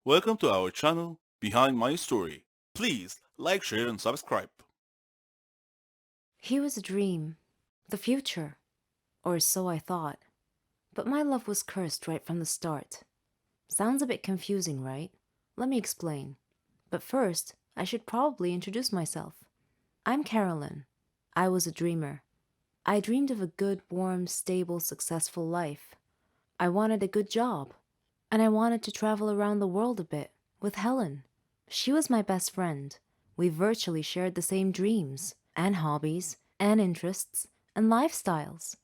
Welcome to our channel, Behind My Story. Please like, share, and subscribe. He was a dream, the future, or so I thought. But my love was cursed right from the start. Sounds a bit confusing, right? Let me explain. But first, I should probably introduce myself. I'm Carolyn. I was a dreamer. I dreamed of a good, warm, stable, successful life. I wanted a good job. And I wanted to travel around the world a bit with Helen. She was my best friend. We virtually shared the same dreams, and hobbies, and interests, and lifestyles.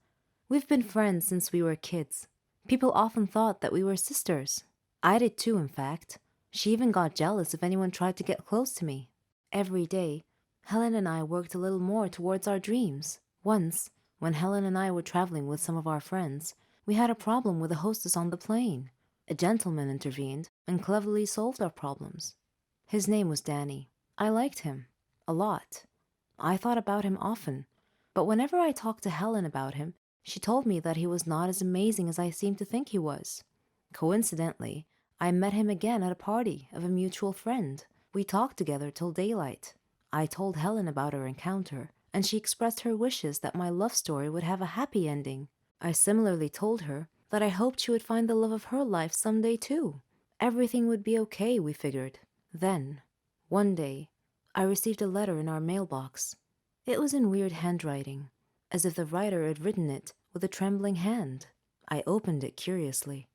We've been friends since we were kids. People often thought that we were sisters. I did too, in fact. She even got jealous if anyone tried to get close to me. Every day, Helen and I worked a little more towards our dreams. Once, when Helen and I were traveling with some of our friends, we had a problem with the hostess on the plane. A gentleman intervened and cleverly solved our problems. His name was Danny. I liked him. A lot. I thought about him often. But whenever I talked to Helen about him, she told me that he was not as amazing as I seemed to think he was. Coincidentally, I met him again at a party of a mutual friend. We talked together till daylight. I told Helen about our encounter, and she expressed her wishes that my love story would have a happy ending. I similarly told her that I hoped she would find the love of her life someday too. Everything would be okay, we figured. Then, one day, I received a letter in our mailbox. It was in weird handwriting, as if the writer had written it with a trembling hand. I opened it curiously.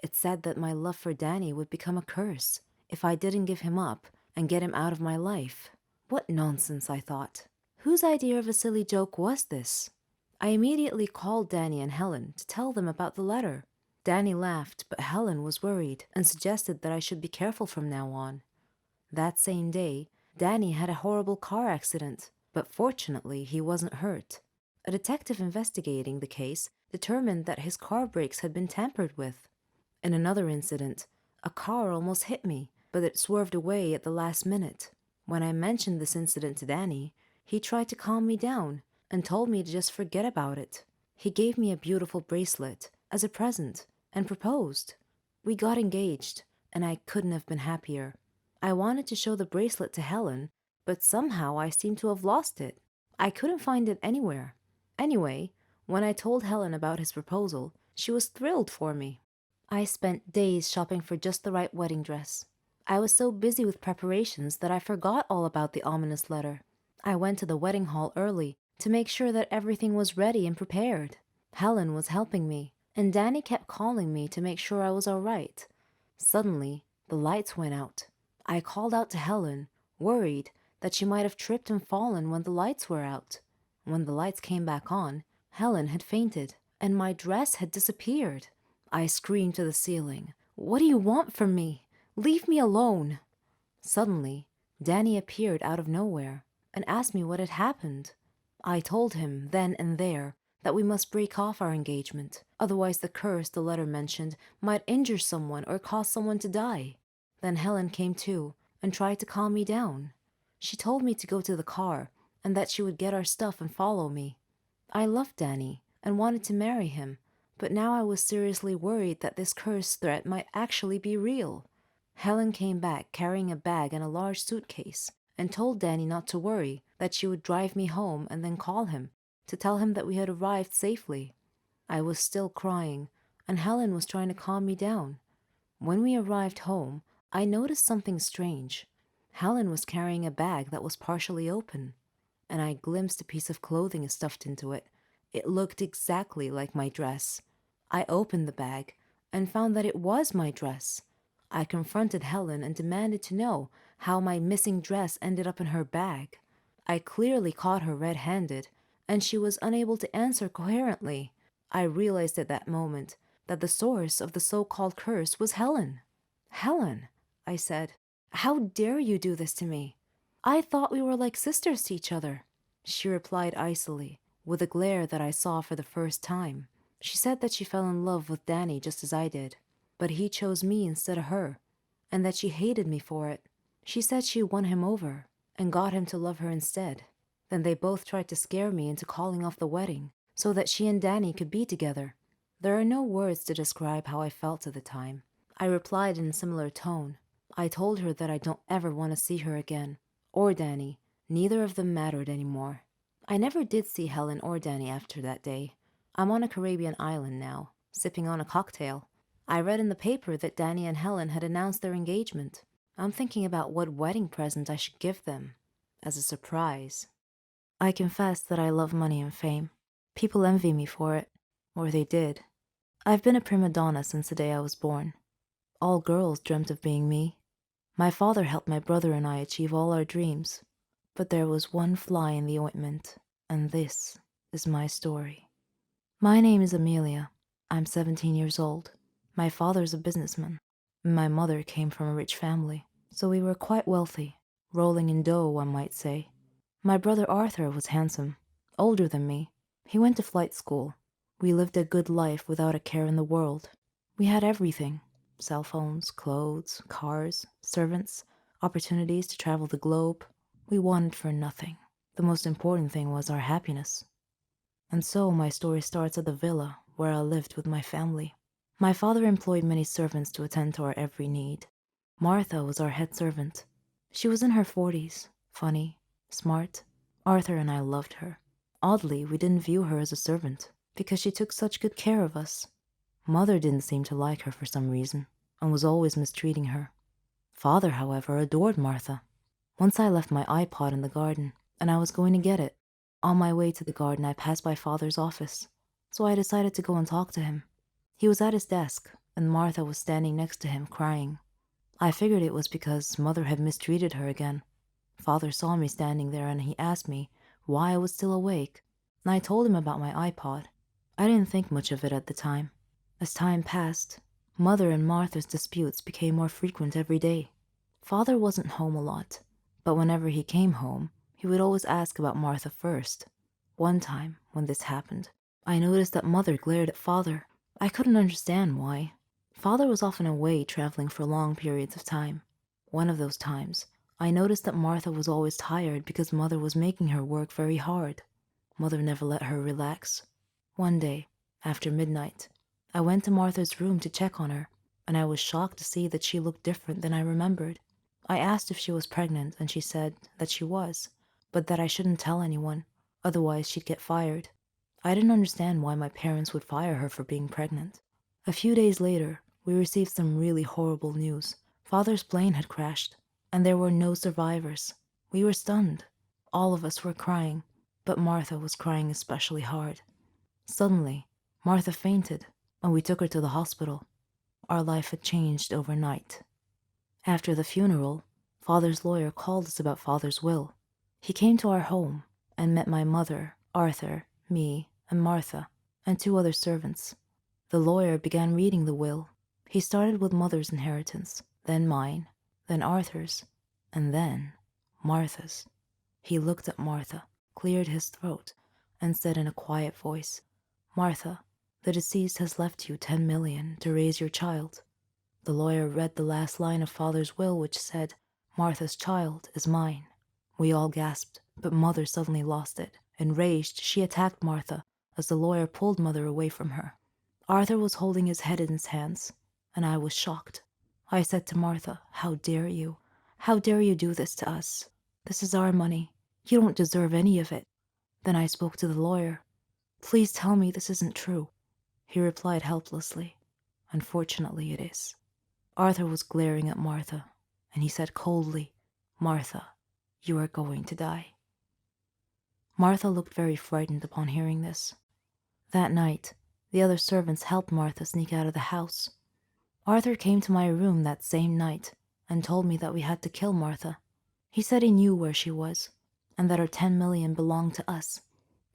It said that my love for Danny would become a curse if I didn't give him up and get him out of my life. What nonsense, I thought. Whose idea of a silly joke was this? I immediately called Danny and Helen to tell them about the letter. Danny laughed, but Helen was worried and suggested that I should be careful from now on. That same day, Danny had a horrible car accident, but fortunately he wasn't hurt. A detective investigating the case determined that his car brakes had been tampered with. In another incident, a car almost hit me, but it swerved away at the last minute. When I mentioned this incident to Danny, he tried to calm me down and told me to just forget about it. He gave me a beautiful bracelet as a present and proposed. We got engaged, and I couldn't have been happier. I wanted to show the bracelet to Helen, but somehow I seemed to have lost it. I couldn't find it anywhere. Anyway, when I told Helen about his proposal, she was thrilled for me. I spent days shopping for just the right wedding dress. I was so busy with preparations that I forgot all about the ominous letter. I went to the wedding hall early to make sure that everything was ready and prepared. Helen was helping me, and Danny kept calling me to make sure I was all right. Suddenly, the lights went out. I called out to Helen, worried that she might have tripped and fallen when the lights were out. When the lights came back on, Helen had fainted, and my dress had disappeared. I screamed to the ceiling, "What do you want from me? Leave me alone!" Suddenly, Danny appeared out of nowhere and asked me what had happened. I told him then and there that we must break off our engagement, otherwise the curse the letter mentioned might injure someone or cause someone to die. Then Helen came too and tried to calm me down. She told me to go to the car and that she would get our stuff and follow me. I loved Danny and wanted to marry him, but now I was seriously worried that this curse threat might actually be real. Helen came back carrying a bag and a large suitcase and told Danny not to worry, that she would drive me home and then call him to tell him that we had arrived safely. I was still crying, and Helen was trying to calm me down. When we arrived home, I noticed something strange. Helen was carrying a bag that was partially open, and I glimpsed a piece of clothing stuffed into it. It looked exactly like my dress. I opened the bag and found that it was my dress. I confronted Helen and demanded to know how my missing dress ended up in her bag. I clearly caught her red-handed, and she was unable to answer coherently. I realized at that moment that the source of the so-called curse was Helen. "Helen," I said, "how dare you do this to me? I thought we were like sisters to each other." She replied icily, with a glare that I saw for the first time. She said that she fell in love with Danny just as I did, but he chose me instead of her, and that she hated me for it. She said she won him over and got him to love her instead. Then they both tried to scare me into calling off the wedding so that she and Danny could be together. There are no words to describe how I felt at the time. I replied in a similar tone. I told her that I don't ever want to see her again, or Danny. Neither of them mattered anymore. I never did see Helen or Danny after that day. I'm on a Caribbean island now, sipping on a cocktail. I read in the paper that Danny and Helen had announced their engagement. I'm thinking about what wedding present I should give them, as a surprise. I confess that I love money and fame. People envy me for it, or they did. I've been a prima donna since the day I was born. All girls dreamt of being me. My father helped my brother and I achieve all our dreams. But there was one fly in the ointment, and this is my story. My name is Amelia. I'm 17 years old. My father's a businessman. My mother came from a rich family, so we were quite wealthy, rolling in dough, one might say. My brother Arthur was handsome, older than me. He went to flight school. We lived a good life without a care in the world. We had everything: cell phones, clothes, cars, servants, opportunities to travel the globe. We wanted for nothing. The most important thing was our happiness. And so my story starts at the villa where I lived with my family. My father employed many servants to attend to our every need. Martha was our head servant. She was in her 40s, funny, smart. Arthur and I loved her. Oddly, we didn't view her as a servant because she took such good care of us. Mother didn't seem to like her for some reason and was always mistreating her. Father, however, adored Martha. Once I left my iPod in the garden, and I was going to get it. On my way to the garden, I passed by Father's office, so I decided to go and talk to him. He was at his desk, and Martha was standing next to him, crying. I figured it was because Mother had mistreated her again. Father saw me standing there, and he asked me why I was still awake, and I told him about my iPod. I didn't think much of it at the time. As time passed, Mother and Martha's disputes became more frequent every day. Father wasn't home a lot, but whenever he came home, he would always ask about Martha first. One time, when this happened, I noticed that Mother glared at Father. I couldn't understand why. Father was often away traveling for long periods of time. One of those times, I noticed that Martha was always tired because Mother was making her work very hard. Mother never let her relax. One day, after midnight, I went to Martha's room to check on her, and I was shocked to see that she looked different than I remembered. I asked if she was pregnant, and she said that she was, but that I shouldn't tell anyone, otherwise she'd get fired. I didn't understand why my parents would fire her for being pregnant. A few days later, we received some really horrible news. Father's plane had crashed, and there were no survivors. We were stunned. All of us were crying, but Martha was crying especially hard. Suddenly, Martha fainted, and we took her to the hospital. Our life had changed overnight. After the funeral, Father's lawyer called us about Father's will. He came to our home and met my mother, Arthur, me, and Martha, and 2 other servants. The lawyer began reading the will. He started with Mother's inheritance, then mine, then Arthur's, and then Martha's. He looked at Martha, cleared his throat, and said in a quiet voice, "Martha, the deceased has left you 10 million to raise your child." The lawyer read the last line of Father's will, which said, "Martha's child is mine." We all gasped, but Mother suddenly lost it. Enraged, she attacked Martha as the lawyer pulled Mother away from her. Arthur was holding his head in his hands, and I was shocked. I said to Martha, "How dare you? How dare you do this to us? This is our money. You don't deserve any of it." Then I spoke to the lawyer. "Please tell me this isn't true." He replied helplessly, "Unfortunately, it is." Arthur was glaring at Martha, and he said coldly, "Martha, you are going to die." Martha looked very frightened upon hearing this. That night, the other servants helped Martha sneak out of the house. Arthur came to my room that same night and told me that we had to kill Martha. He said he knew where she was, and that her 10 million belonged to us.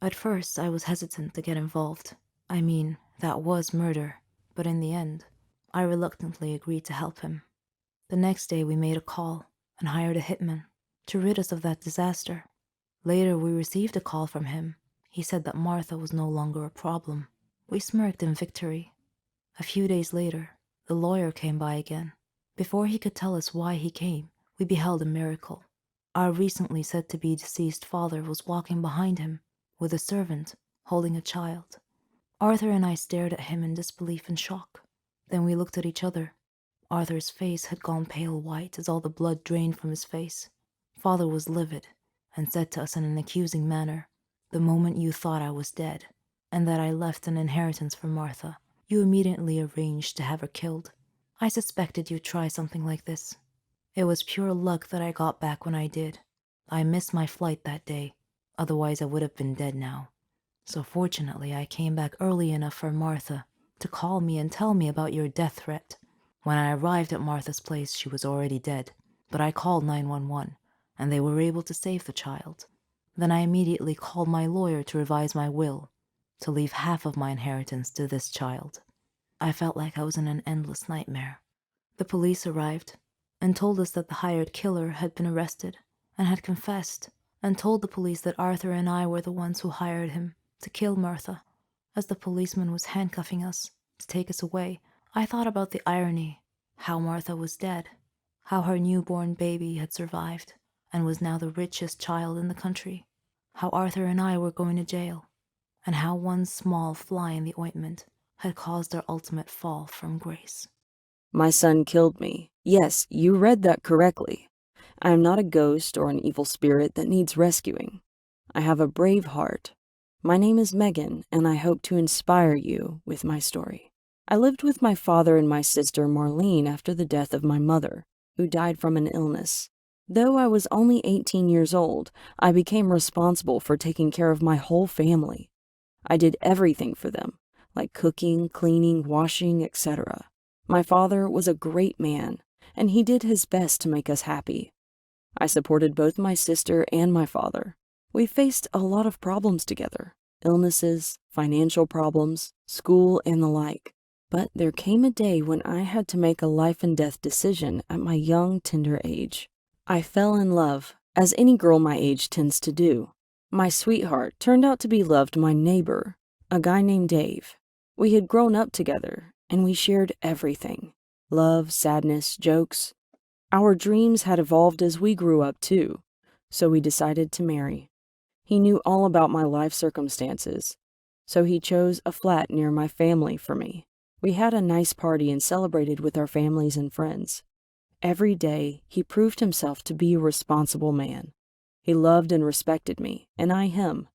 At first, I was hesitant to get involved. I mean, that was murder, but in the end, I reluctantly agreed to help him. The next day we made a call and hired a hitman to rid us of that disaster. Later we received a call from him. He said that Martha was no longer a problem. We smirked in victory. A few days later, the lawyer came by again. Before he could tell us why he came, we beheld a miracle. Our recently said to be deceased father was walking behind him with a servant holding a child. Arthur and I stared at him in disbelief and shock. Then we looked at each other. Arthur's face had gone pale white as all the blood drained from his face. Father was livid and said to us in an accusing manner, "The moment you thought I was dead and that I left an inheritance for Martha, you immediately arranged to have her killed. I suspected you'd try something like this. It was pure luck that I got back when I did. I missed my flight that day, otherwise I would have been dead now. So fortunately I came back early enough for Martha to call me and tell me about your death threat. When I arrived at Martha's place, she was already dead, but I called 911, and they were able to save the child. Then I immediately called my lawyer to revise my will, to leave half of my inheritance to this child. I felt like I was in an endless nightmare. The police arrived and told us that the hired killer had been arrested and had confessed and told the police that Arthur and I were the ones who hired him to kill Martha. As the policeman was handcuffing us to take us away, I thought about the irony, how Martha was dead, how her newborn baby had survived and was now the richest child in the country, how Arthur and I were going to jail, and how one small fly in the ointment had caused our ultimate fall from grace. My son killed me. Yes, you read that correctly. I am not a ghost or an evil spirit that needs rescuing. I have a brave heart. My name is Megan, and I hope to inspire you with my story. I lived with my father and my sister Marlene after the death of my mother, who died from an illness. Though I was only 18 years old, I became responsible for taking care of my whole family. I did everything for them, like cooking, cleaning, washing, etc. My father was a great man, and he did his best to make us happy. I supported both my sister and my father. We faced a lot of problems together, illnesses, financial problems, school, and the like. But there came a day when I had to make a life and death decision at my young, tender age. I fell in love, as any girl my age tends to do. My sweetheart turned out to be loved my neighbor, a guy named Dave. We had grown up together, and we shared everything. Love, sadness, jokes. Our dreams had evolved as we grew up too, so we decided to marry. He knew all about my life circumstances, so he chose a flat near my family for me. We had a nice party and celebrated with our families and friends. Every day, he proved himself to be a responsible man. He loved and respected me, and I him.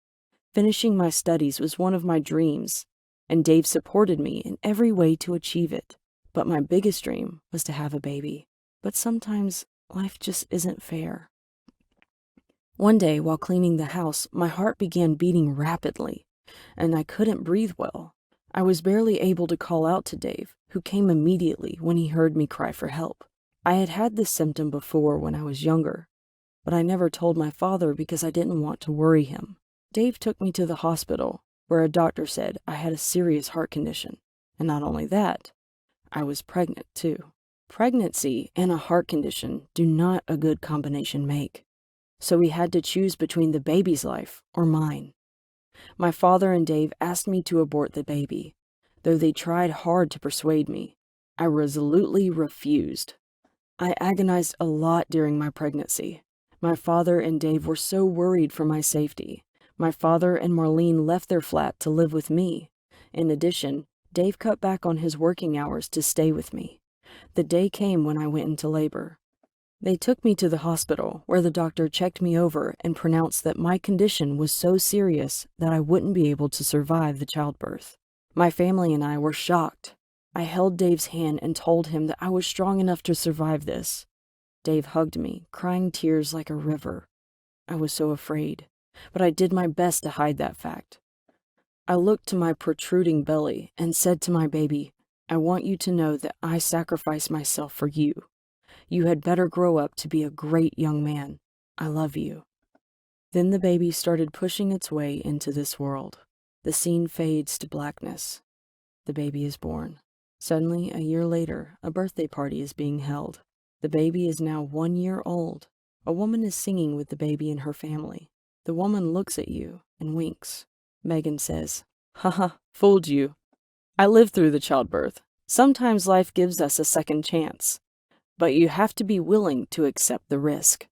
Finishing my studies was one of my dreams, and Dave supported me in every way to achieve it. But my biggest dream was to have a baby. But sometimes life just isn't fair. One day, while cleaning the house, my heart began beating rapidly, and I couldn't breathe well. I was barely able to call out to Dave, who came immediately when he heard me cry for help. I had had this symptom before when I was younger, but I never told my father because I didn't want to worry him. Dave took me to the hospital, where a doctor said I had a serious heart condition. And not only that, I was pregnant too. Pregnancy and a heart condition do not a good combination make. So we had to choose between the baby's life or mine. My father and Dave asked me to abort the baby, though they tried hard to persuade me. I resolutely refused. I agonized a lot during my pregnancy. My father and Dave were so worried for my safety. My father and Marlene left their flat to live with me. In addition, Dave cut back on his working hours to stay with me. The day came when I went into labor. They took me to the hospital, where the doctor checked me over and pronounced that my condition was so serious that I wouldn't be able to survive the childbirth. My family and I were shocked. I held Dave's hand and told him that I was strong enough to survive this. Dave hugged me, crying tears like a river. I was so afraid, but I did my best to hide that fact. I looked to my protruding belly and said to my baby, "I want you to know that I sacrificed myself for you. You had better grow up to be a great young man. I love you." Then the baby started pushing its way into this world. The scene fades to blackness. The baby is born. Suddenly, a year later, a birthday party is being held. The baby is now 1 year old. A woman is singing with the baby and her family. The woman looks at you and winks. Megan says, "Haha, fooled you. I lived through the childbirth. Sometimes life gives us a second chance, but you have to be willing to accept the risk."